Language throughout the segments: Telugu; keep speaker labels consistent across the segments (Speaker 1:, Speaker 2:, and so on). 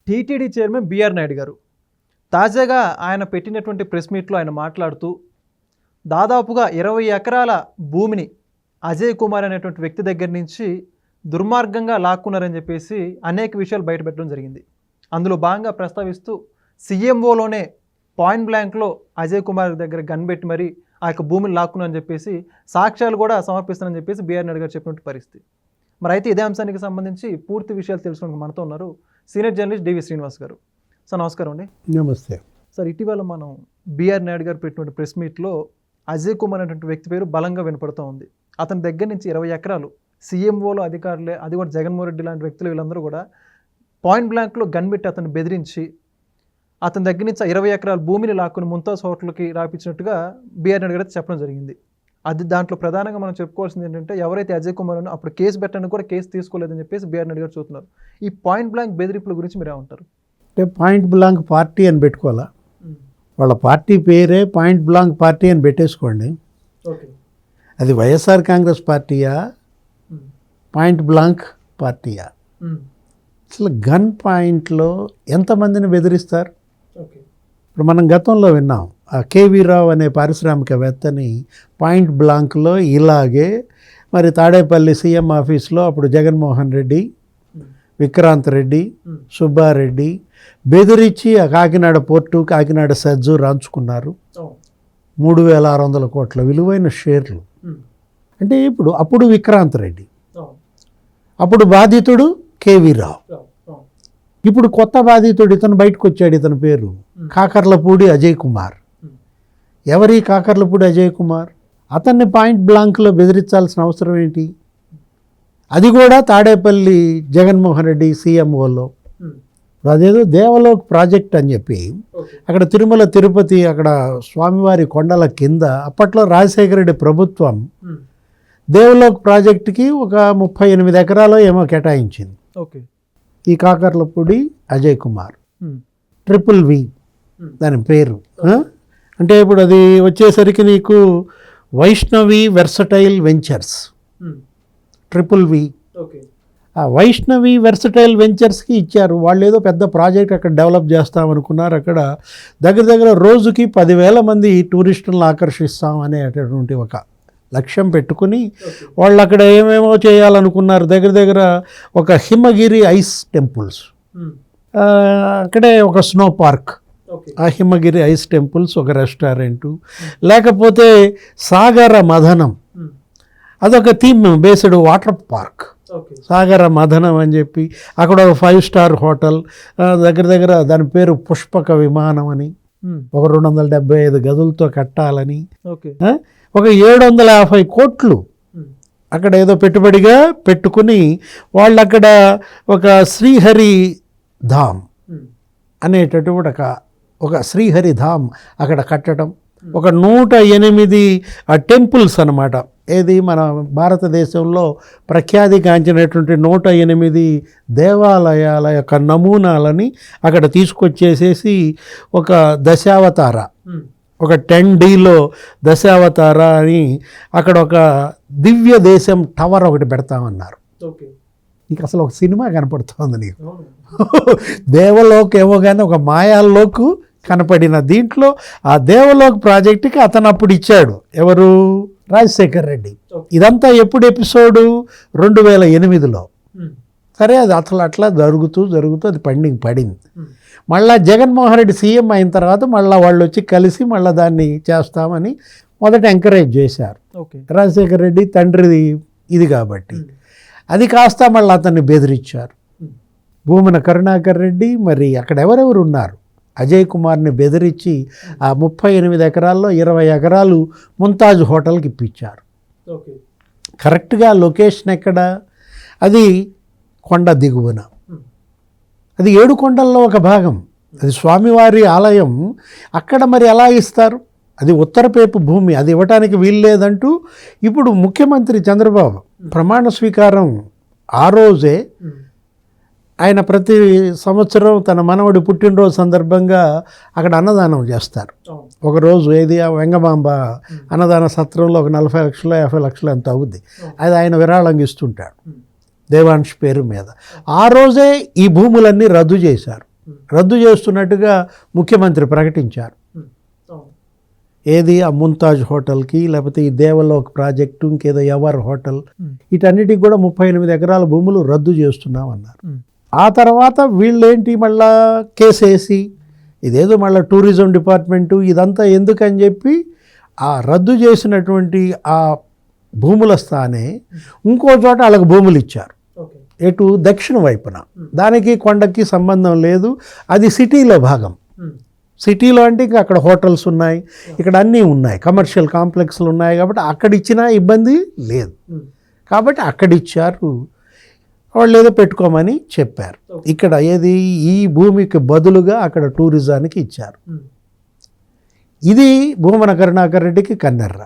Speaker 1: టీటీడీ చైర్మన్ బిఆర్ నాయుడు గారు తాజాగా ఆయన పెట్టినటువంటి ప్రెస్ మీట్లో ఆయన మాట్లాడుతూ దాదాపుగా 20 ఎకరాల భూమిని అజయ్ కుమార్ అనేటువంటి వ్యక్తి దగ్గర నుంచి దుర్మార్గంగా లాక్కున్నారని చెప్పేసి అనేక విషయాలు బయటపెట్టడం జరిగింది. అందులో భాగంగా ప్రస్తావిస్తూ సీఎంఓలోనే పాయింట్ బ్లాంక్లో అజయ్ కుమార్ దగ్గర గన్ పెట్టి మరి ఆ యొక్క భూమిని లాక్కున్నారని చెప్పేసి సాక్ష్యాలు కూడా సమర్పిస్తానని చెప్పేసి బిఆర్ నాయుడు గారు చెప్పినట్టు పరిస్థితి. మరి అయితే ఇదే అంశానికి సంబంధించి పూర్తి విషయాలు తెలుసుకోవడానికి మనతో ఉన్నారు సీనియర్ జర్నలిస్ట్ డివి శ్రీనివాస్ గారు. సార్ నమస్కారం అండి.
Speaker 2: నమస్తే
Speaker 1: సార్, ఇటీవల మనం బిఆర్ నాయుడు గారు పెట్టినటువంటి ప్రెస్ మీట్లో అజయ్ కుమార్ అనేటువంటి వ్యక్తి పేరు బలంగా వినపడుతూ ఉంది. అతని దగ్గర నుంచి 20 ఎకరాలు సీఎంఓలో అధికారులే, అది కూడా జగన్మోహన్ రెడ్డి లాంటి వ్యక్తులు వీళ్ళందరూ కూడా పాయింట్ బ్లాంక్లో గన్ పెట్టి అతను బెదిరించి అతని దగ్గర నుంచి 20 ఎకరాల భూమిని లాక్కుని ముంతాజ్ హోటల్కి రాపించినట్టుగా బిఆర్ నాయుడు గారు చెప్పడం జరిగింది. అది దాంట్లో ప్రధానంగా మనం చెప్పుకోవాల్సింది ఏంటంటే ఎవరైతే అజయ్ కుమార్ ఉన్నో అప్పుడు కేసు పెట్టడానికి కూడా కేసు తీసుకోలేదని చెప్పేసి బిఆర్ నాయుడు గారు చూస్తున్నారు. ఈ పాయింట్ బ్లాంక్ బెదిరింపుల గురించి మీరు ఏమంటారు?
Speaker 2: అంటే పాయింట్ బ్లాంక్ పార్టీ అని పెట్టుకోవాలా? వాళ్ళ పార్టీ పేరే పాయింట్ బ్లాంక్ పార్టీ అని పెట్టేసుకోండి. అది వైఎస్ఆర్ కాంగ్రెస్ పార్టీయా, పాయింట్ బ్లాంక్ పార్టీయా? అసలు గన్ పాయింట్లో ఎంతమందిని బెదిరిస్తారు? ఇప్పుడు మనం గతంలో విన్నాం, ఆ కేవీ రావు అనే పారిశ్రామికవేత్తని పాయింట్ బ్లాంక్లో ఇలాగే మరి తాడేపల్లి సీఎం ఆఫీస్లో అప్పుడు జగన్మోహన్ రెడ్డి, విక్రాంత్ రెడ్డి, సుబ్బారెడ్డి బెదిరించి ఆ కాకినాడ పోర్టు, కాకినాడ సజ్జు రాంచుకున్నారు. 3600 కోట్ల విలువైన షేర్లు. అంటే అప్పుడు విక్రాంత్ రెడ్డి, అప్పుడు బాధితుడు కేవీ రావు, ఇప్పుడు కొత్త బాధితుడు ఇతను బయటకు వచ్చాడు. ఇతని పేరు కాకర్లపూడి అజయ్ కుమార్. ఎవరి కాకర్లపూడి అజయ్ కుమార్? అతన్ని పాయింట్ బ్లాంక్లో బెదిరించాల్సిన అవసరం ఏంటి? అది కూడా తాడేపల్లి జగన్మోహన్ రెడ్డి సీఎంఓలో. అదేదో దేవలోక్ ప్రాజెక్ట్ అని చెప్పి అక్కడ తిరుమల తిరుపతి అక్కడ స్వామివారి కొండల కింద అప్పట్లో రాజశేఖర రెడ్డి ప్రభుత్వం దేవలోక్ ప్రాజెక్టుకి ఒక 38 ఎకరాలు ఏమో కేటాయించింది. ఈ కాకర్లపూడి అజయ్ కుమార్, VVV దాని పేరు. అంటే ఇప్పుడు అది వచ్చేసరికి నీకు వైష్ణవి వెర్సటైల్ వెంచర్స్, VVV. ఆ వైష్ణవి వెర్సటైల్ వెంచర్స్కి ఇచ్చారు. వాళ్ళు ఏదో పెద్ద ప్రాజెక్ట్ అక్కడ డెవలప్ చేస్తామనుకున్నారు. అక్కడ దగ్గర రోజుకి 10,000 మంది టూరిస్టులను ఆకర్షిస్తాం అనేటటువంటి ఒక లక్ష్యం పెట్టుకుని వాళ్ళు అక్కడ ఏమేమో చేయాలనుకున్నారు. దగ్గర ఒక హిమగిరి ఐస్ టెంపుల్స్, అక్కడే ఒక స్నో పార్క్, ఆ హిమగిరి ఐస్ టెంపుల్స్, ఒక రెస్టారెంటు, లేకపోతే సాగర మథనం, అదొక థీమ్ బేస్డ్ వాటర్ పార్క్, సాగర మథనం అని చెప్పి అక్కడ ఒక 5 స్టార్ హోటల్, దగ్గర దాని పేరు పుష్పక విమానం అని, ఒక 275 గదులతో కట్టాలని, ఒక 750 కోట్లు అక్కడ ఏదో పెట్టుబడిగా పెట్టుకుని వాళ్ళు అక్కడ ఒక శ్రీహరి ధామ్ అనేటటువంటి ఒక శ్రీహరి ధామ్ అక్కడ కట్టడం, ఒక 108 టెంపుల్స్ అన్నమాట. ఏది మన భారతదేశంలో ప్రఖ్యాతిగాంచినటువంటి 108 దేవాలయాల యొక్క నమూనాలని అక్కడ తీసుకొచ్చేసేసి ఒక దశావతార, ఒక 10Dలో దశావతార అని అక్కడ ఒక దివ్య దేశం టవర్ ఒకటి పెడతామన్నారు. నీకు అసలు ఒక సినిమా కనపడుతుంది నీకు. దేవలోక్ ఏమో కానీ ఒక మాయాల్లోకి కనపడిన దీంట్లో ఆ దేవలోక్ ప్రాజెక్టుకి అతను అప్పుడు ఇచ్చాడు. ఎవరు? రాజశేఖర్ రెడ్డి. ఇదంతా ఎప్పుడు ఎపిసోడు? 2008లో. సరే, అది అట్లా జరుగుతూ అది పెండింగ్ పడింది. మళ్ళీ జగన్మోహన్ రెడ్డి సీఎం అయిన తర్వాత మళ్ళీ వాళ్ళు వచ్చి కలిసి మళ్ళీ దాన్ని చేస్తామని మొదట ఎంకరేజ్ చేశారు. రాజశేఖర్ రెడ్డి తండ్రిది ఇది కాబట్టి అది కాస్త మళ్ళీ అతన్ని బెదిరించారు. భూమన కరుణాకర్ రెడ్డి, మరి అక్కడ ఎవరెవరు ఉన్నారు, అజయ్ కుమార్ని బెదిరించి ఆ 38 ఎకరాల్లో 20 ఎకరాలు ముంతాజ్ హోటల్కి ఇప్పించారు. కరెక్ట్గా లొకేషన్ ఎక్కడ? అది కొండ దిగువన, అది 7 కొండల్లో ఒక భాగం, అది స్వామివారి ఆలయం. అక్కడ మరి ఎలా ఇస్తారు? అది ఉత్తరపేపు భూమి, అది ఇవ్వటానికి వీల్లేదంటూ ఇప్పుడు ముఖ్యమంత్రి చంద్రబాబు ప్రమాణ స్వీకారం ఆ రోజే ఆయన ప్రతి సంవత్సరం తన మనవడి పుట్టినరోజు సందర్భంగా అక్కడ అన్నదానం చేస్తారు. ఒకరోజు ఏది వెంగమాంబ అన్నదాన సత్రంలో ఒక 40 లక్షలు 50 లక్షలు ఎంత అవుద్ది, అది ఆయన విరాళంగా ఇస్తుంటాడు దేవాంశ్ పేరు మీద. ఆ రోజే ఈ భూములన్నీ రద్దు చేశారు. రద్దు చేస్తున్నట్టుగా ముఖ్యమంత్రి ప్రకటించారు. ఏది ఆ ముంతాజ్ హోటల్కి, లేకపోతే ఈ దేవలోక్ ప్రాజెక్టు, ఇంకేదో ఎవర్ హోటల్, వీటన్నిటికి కూడా 38 ఎకరాల భూములు రద్దు చేస్తున్నామన్నారు. ఆ తర్వాత వీళ్ళేంటి మళ్ళా కేసేసి ఇదేదో మళ్ళీ టూరిజం డిపార్ట్మెంటు ఇదంతా ఎందుకని చెప్పి ఆ రద్దు చేసినటువంటి ఆ భూముల స్థానే ఇంకో చోట వాళ్ళకి భూములు ఇచ్చారు. ఎటు దక్షిణ వైపున, దానికి కొండకి సంబంధం లేదు, అది సిటీలో భాగం. సిటీలో అంటే ఇంకా అక్కడ హోటల్స్ ఉన్నాయి, ఇక్కడ అన్నీ ఉన్నాయి, కమర్షియల్ కాంప్లెక్స్లు ఉన్నాయి, కాబట్టి అక్కడ ఇచ్చినా ఇబ్బంది లేదు. కాబట్టి అక్కడ ఇచ్చారు, వాళ్ళు ఏదో పెట్టుకోమని చెప్పారు. ఇక్కడ ఏది ఈ భూమికి బదులుగా అక్కడ టూరిజానికి ఇచ్చారు. ఇది భూమన కరుణాకర్ రెడ్డికి కన్నెర్ర.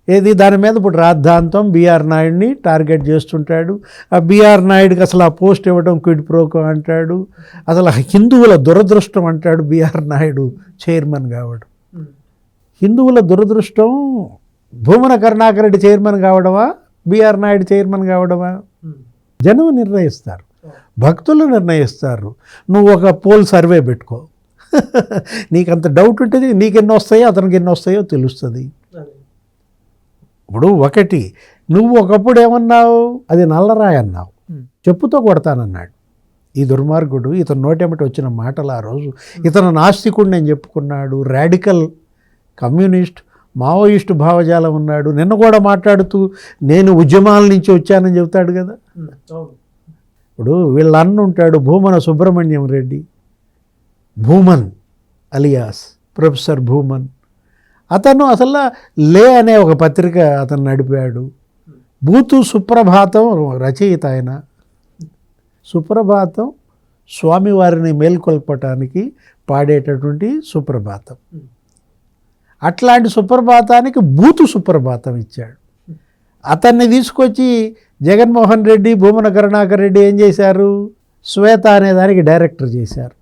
Speaker 2: ఏది దాని మీద ఇప్పుడు రాద్ధాంతం బిఆర్ నాయుడిని టార్గెట్ చేస్తుంటాడు. ఆ బిఆర్ నాయుడికి అసలు ఆ పోస్ట్ ఇవ్వడం క్విడ్ ప్రోకో అంటాడు. అసలు హిందువుల దురదృష్టం అంటాడు బిఆర్ నాయుడు చైర్మన్ కావడం. హిందువుల దురదృష్టం భూమన కరుణాకర్ రెడ్డి చైర్మన్ కావడమా, బిఆర్ నాయుడు చైర్మన్ కావడమా? జనం నిర్ణయిస్తారు, భక్తులు నిర్ణయిస్తారు. నువ్వు ఒక పోల్ సర్వే పెట్టుకో, నీకంత డౌట్ ఉంటుంది, నీకెన్ని వస్తాయో అతనికి ఎన్ని వస్తాయో తెలుస్తుంది. ఇప్పుడు ఒకటి, నువ్వు ఒకప్పుడు ఏమన్నావు, అది నల్లరాయి అన్నావు, చెప్పుతో కొడతానన్నాడు ఈ దుర్మార్గుడు. ఇతను నోటెమ్మటి వచ్చిన మాటలు ఆ రోజు, ఇతను నాస్తికుడు నేను చెప్పుకున్నాడు, రాడికల్ కమ్యూనిస్ట్ మావోయిస్టు భావజాలం ఉన్నాడు. నిన్న కూడా మాట్లాడుతూ నేను ఉద్యమాల నుంచి వచ్చానని చెబుతాడు కదా. ఇప్పుడు వీళ్ళ అన్న ఉంటాడు భూమన సుబ్రహ్మణ్యం రెడ్డి, భూమన్ అలియాస్ ప్రొఫెసర్ భూమన్. అతను అసలు లే అనే ఒక పత్రిక అతను నడిపాడు. బూతు సుప్రభాతం రచయిత ఆయన. సుప్రభాతం స్వామివారిని మేల్కొల్పటానికి పాడేటటువంటి సుప్రభాతం. అట్లాంటి సుప్రభాతానికి బూతు సుప్రభాతం ఇచ్చాడు. అతన్ని తీసుకొచ్చి జగన్మోహన్ రెడ్డి, భూమన కరుణాకర్ రెడ్డి ఏం చేశారు, శ్వేత అనే దానికి డైరెక్టర్ చేశారు.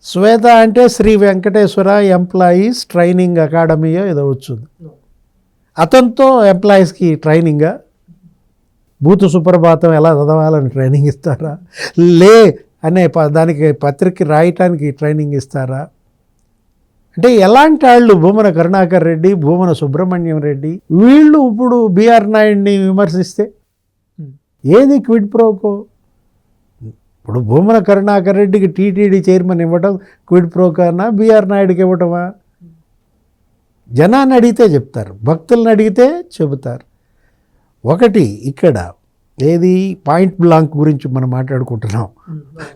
Speaker 2: శ్వేత అంటే శ్రీ వెంకటేశ్వర ఎంప్లాయీస్ ట్రైనింగ్ అకాడమీయో ఏదో వచ్చింది. అతనితో ఎంప్లాయీస్కి ట్రైనింగా? బూతు సుప్రభాతం ఎలా చదవాలని ట్రైనింగ్ ఇస్తారా? లే అనే దానికి పత్రిక రాయటానికి ట్రైనింగ్ ఇస్తారా? అంటే ఎలాంటి వాళ్ళు భూమన కరుణాకర్ రెడ్డి, భూమన సుబ్రహ్మణ్యం రెడ్డి, వీళ్ళు ఇప్పుడు బిఆర్ నాయుడిని విమర్శిస్తే ఏది క్విడ్ ప్రోకో? ఇప్పుడు భూమన కరుణాకర్ రెడ్డికి టీటీడీ చైర్మన్ ఇవ్వటం క్విడ్ ప్రోకోనా, బిఆర్ నాయుడికి ఇవ్వటమా? జనాన్ని అడిగితే చెప్తారు, భక్తులను అడిగితే చెబుతారు. ఒకటి ఇక్కడ ఏది పాయింట్ బ్లాంక్ గురించి మనం మాట్లాడుకుంటున్నాం.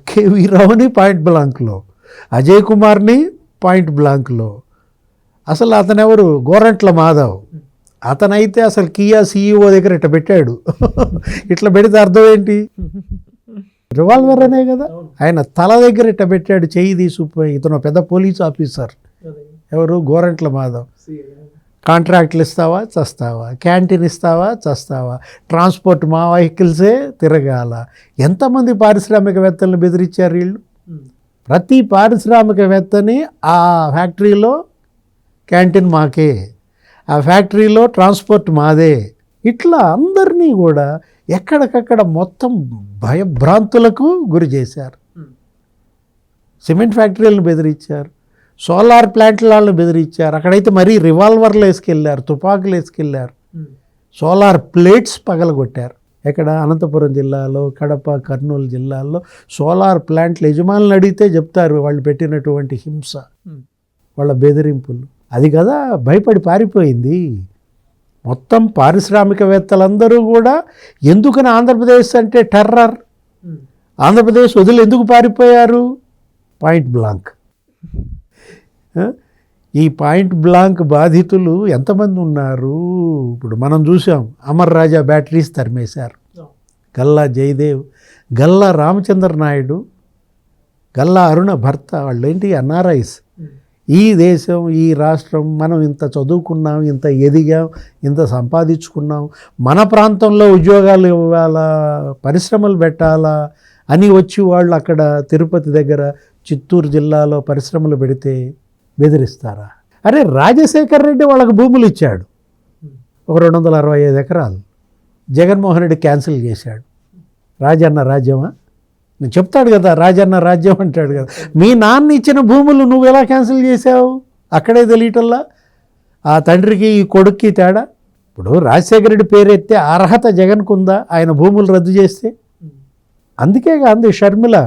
Speaker 2: కేవీ రావుని పాయింట్ బ్లాంక్లో, అజయ్ కుమార్ని పాయింట్ బ్లాంక్లో. అసలు అతను ఎవరు, గోరంట్ల మాధవ్. అతనైతే అసలు కియా సీఈఓ దగ్గర ఇట్లా పెట్టాడు. ఇట్లా పెడితే అర్థం ఏంటి, రివాల్వర్ అనే కదా. ఆయన తల దగ్గర ఇట్లా పెట్టాడు, చెయ్యి తీసుకుపోయి. ఇతను పెద్ద పోలీస్ ఆఫీసర్. ఎవరు, గోరంట్ల మాధవ్. కాంట్రాక్ట్లు ఇస్తావా చస్తావా, క్యాంటీన్ ఇస్తావా చస్తావా, ట్రాన్స్పోర్ట్ మా వెహికల్సే తిరగాల. ఎంతమంది పారిశ్రామికవేత్తలను బెదిరించారు వీళ్ళు. ప్రతి పారిశ్రామికవేత్తని ఆ ఫ్యాక్టరీలో క్యాంటీన్ మాకే, ఆ ఫ్యాక్టరీలో ట్రాన్స్పోర్ట్ మాదే, ఇట్లా అందరినీ కూడా ఎక్కడికక్కడ మొత్తం భయభ్రాంతులకు గురి చేశారు. సిమెంట్ ఫ్యాక్టరీలను బెదిరించారు, సోలార్ ప్లాంట్లను బెదిరించారు. అక్కడైతే మరీ రివాల్వర్లు వేసుకెళ్ళారు, తుపాకులు వేసుకెళ్ళారు, సోలార్ ప్లేట్స్ పగలగొట్టారు. ఎక్కడ, అనంతపురం జిల్లాలో, కడప, కర్నూలు జిల్లాల్లో సోలార్ ప్లాంట్ల యజమానులు అడిగితే చెప్తారు వాళ్ళు పెట్టినటువంటి హింస, వాళ్ళ బెదిరింపులు. అది కదా భయపడి పారిపోయింది మొత్తం పారిశ్రామికవేత్తలందరూ కూడా. ఎందుకని ఆంధ్రప్రదేశ్ అంటే టెర్రర్, ఆంధ్రప్రదేశ్ వదిలి ఎందుకు పారిపోయారు? Point blank. ఈ పాయింట్ బ్లాంక్ బాధితులు ఎంతమంది ఉన్నారు? ఇప్పుడు మనం చూసాం, అమర్ రాజా బ్యాటరీస్ తరిమేశారు, గల్లా జయదేవ్, గల్లా రామచంద్ర నాయుడు, గల్లా అరుణ భర్త, వాళ్ళు ఏంటి ఎన్ఆర్ఐస్. ఈ దేశం, ఈ రాష్ట్రం, మనం ఇంత చదువుకున్నాం, ఇంత ఎదిగాం, ఇంత సంపాదించుకున్నాం, మన ప్రాంతంలో ఉద్యోగాలు ఇవ్వాలా, పరిశ్రమలు పెట్టాలా అని వచ్చి వాళ్ళు అక్కడ తిరుపతి దగ్గర, చిత్తూరు జిల్లాలో పరిశ్రమలు పెడితే బెదిరిస్తారా? అరే రాజశేఖర్ రెడ్డి వాళ్ళకు భూములు ఇచ్చాడు, ఒక 265 ఎకరాలు. జగన్మోహన్ రెడ్డి క్యాన్సిల్ చేశాడు. రాజన్న రాజ్యమా? నేను చెప్తాడు కదా రాజన్న రాజ్యం అంటాడు కదా. మీ నాన్న ఇచ్చిన భూములు నువ్వు ఎలా క్యాన్సిల్ చేసావు? అక్కడే తెలియటల్లా ఆ తండ్రికి ఈ కొడుక్కి తేడా. ఇప్పుడు రాజశేఖర రెడ్డి పేరు ఎత్తే అర్హత జగన్కు ఉందా ఆయన భూములు రద్దు చేస్తే? అందుకే అంది షర్మిల,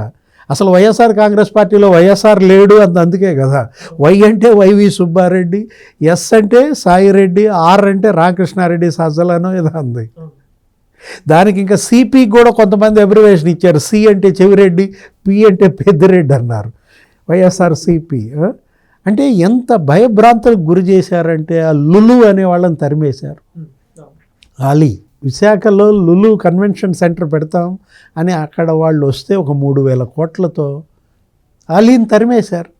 Speaker 2: అసలు వైఎస్ఆర్ కాంగ్రెస్ పార్టీలో వైఎస్ఆర్ లేడు అందుకే కదా. వై అంటే వైవి సుబ్బారెడ్డి, ఎస్ అంటే సాయిరెడ్డి, ఆర్ అంటే రామకృష్ణారెడ్డి సజ్జలనో ఏదో అంది. దానికి ఇంకా సిపికి కూడా కొంతమంది అబ్రివేషన్ ఇచ్చారు. సి అంటే చెవిరెడ్డి, పి అంటే పెద్దిరెడ్డి అన్నారు. వైఎస్ఆర్ సిపి అంటే ఎంత భయభ్రాంతులకు గురి చేశారంటే ఆ లులు అనే వాళ్ళని తరిమేశారు. అలీ విశాఖలో లులు కన్వెన్షన్ సెంటర్ పెడతాం అని అక్కడ వాళ్ళు వస్తే ఒక 3,000 కోట్లతో అలీని తరిమేశారు.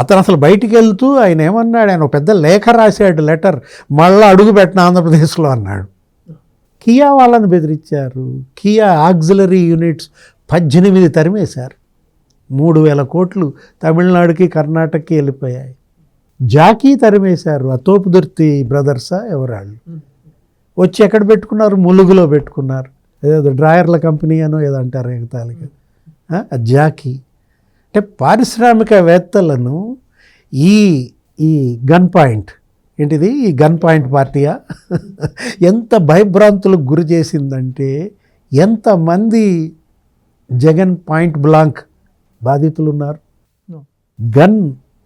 Speaker 2: అతను అసలు బయటికి వెళ్తూ ఆయన ఏమన్నాడు, ఆయన ఒక పెద్ద లేఖ రాశాడు, లెటర్, మళ్ళీ అడుగు పెట్టిన ఆంధ్రప్రదేశ్లో అన్నాడు. కియా వాళ్ళని బెదిరించారు. Kia auxiliary units 18 తరిమేశారు. 3,000 కోట్లు తమిళనాడుకి కర్ణాటకకి వెళ్ళిపోయాయి. జాకీ తరిమేశారు. ఆ తోపుదుర్తి బ్రదర్సా ఎవరాళ్ళు వచ్చి ఎక్కడ పెట్టుకున్నారు? ములుగులో పెట్టుకున్నారు. ఏదో డ్రాయర్ల కంపెనీ అనో ఏదో అంటారు ఎగతాళిగా. జాకీ అంటే పారిశ్రామికవేత్తలను ఈ గన్ పాయింట్ ఏంటిది, ఈ గన్ పాయింట్ పార్టీయా ఎంత భయభ్రాంతులకు గురి చేసిందంటే, ఎంతమంది జగన్ పాయింట్ బ్లాంక్ బాధితులు ఉన్నారు. గన్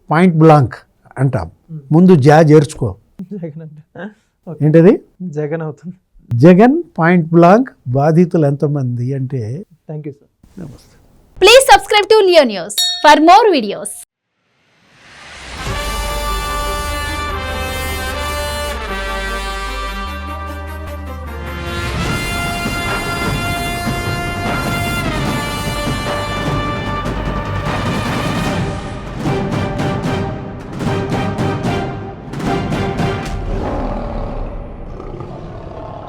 Speaker 2: పాయింట్ బ్లాంక్ అంటాం, ముందు చేర్చుకో.
Speaker 1: జగన్ అంటే
Speaker 2: ఏంటది?
Speaker 1: జగన్ అవుతుంది.
Speaker 2: జగన్ పాయింట్ బ్లాంక్ బాధితులు ఎంతమంది అంటే.
Speaker 1: Thank you sir.
Speaker 2: నమస్తే.
Speaker 3: Please subscribe to Leo News for more videos.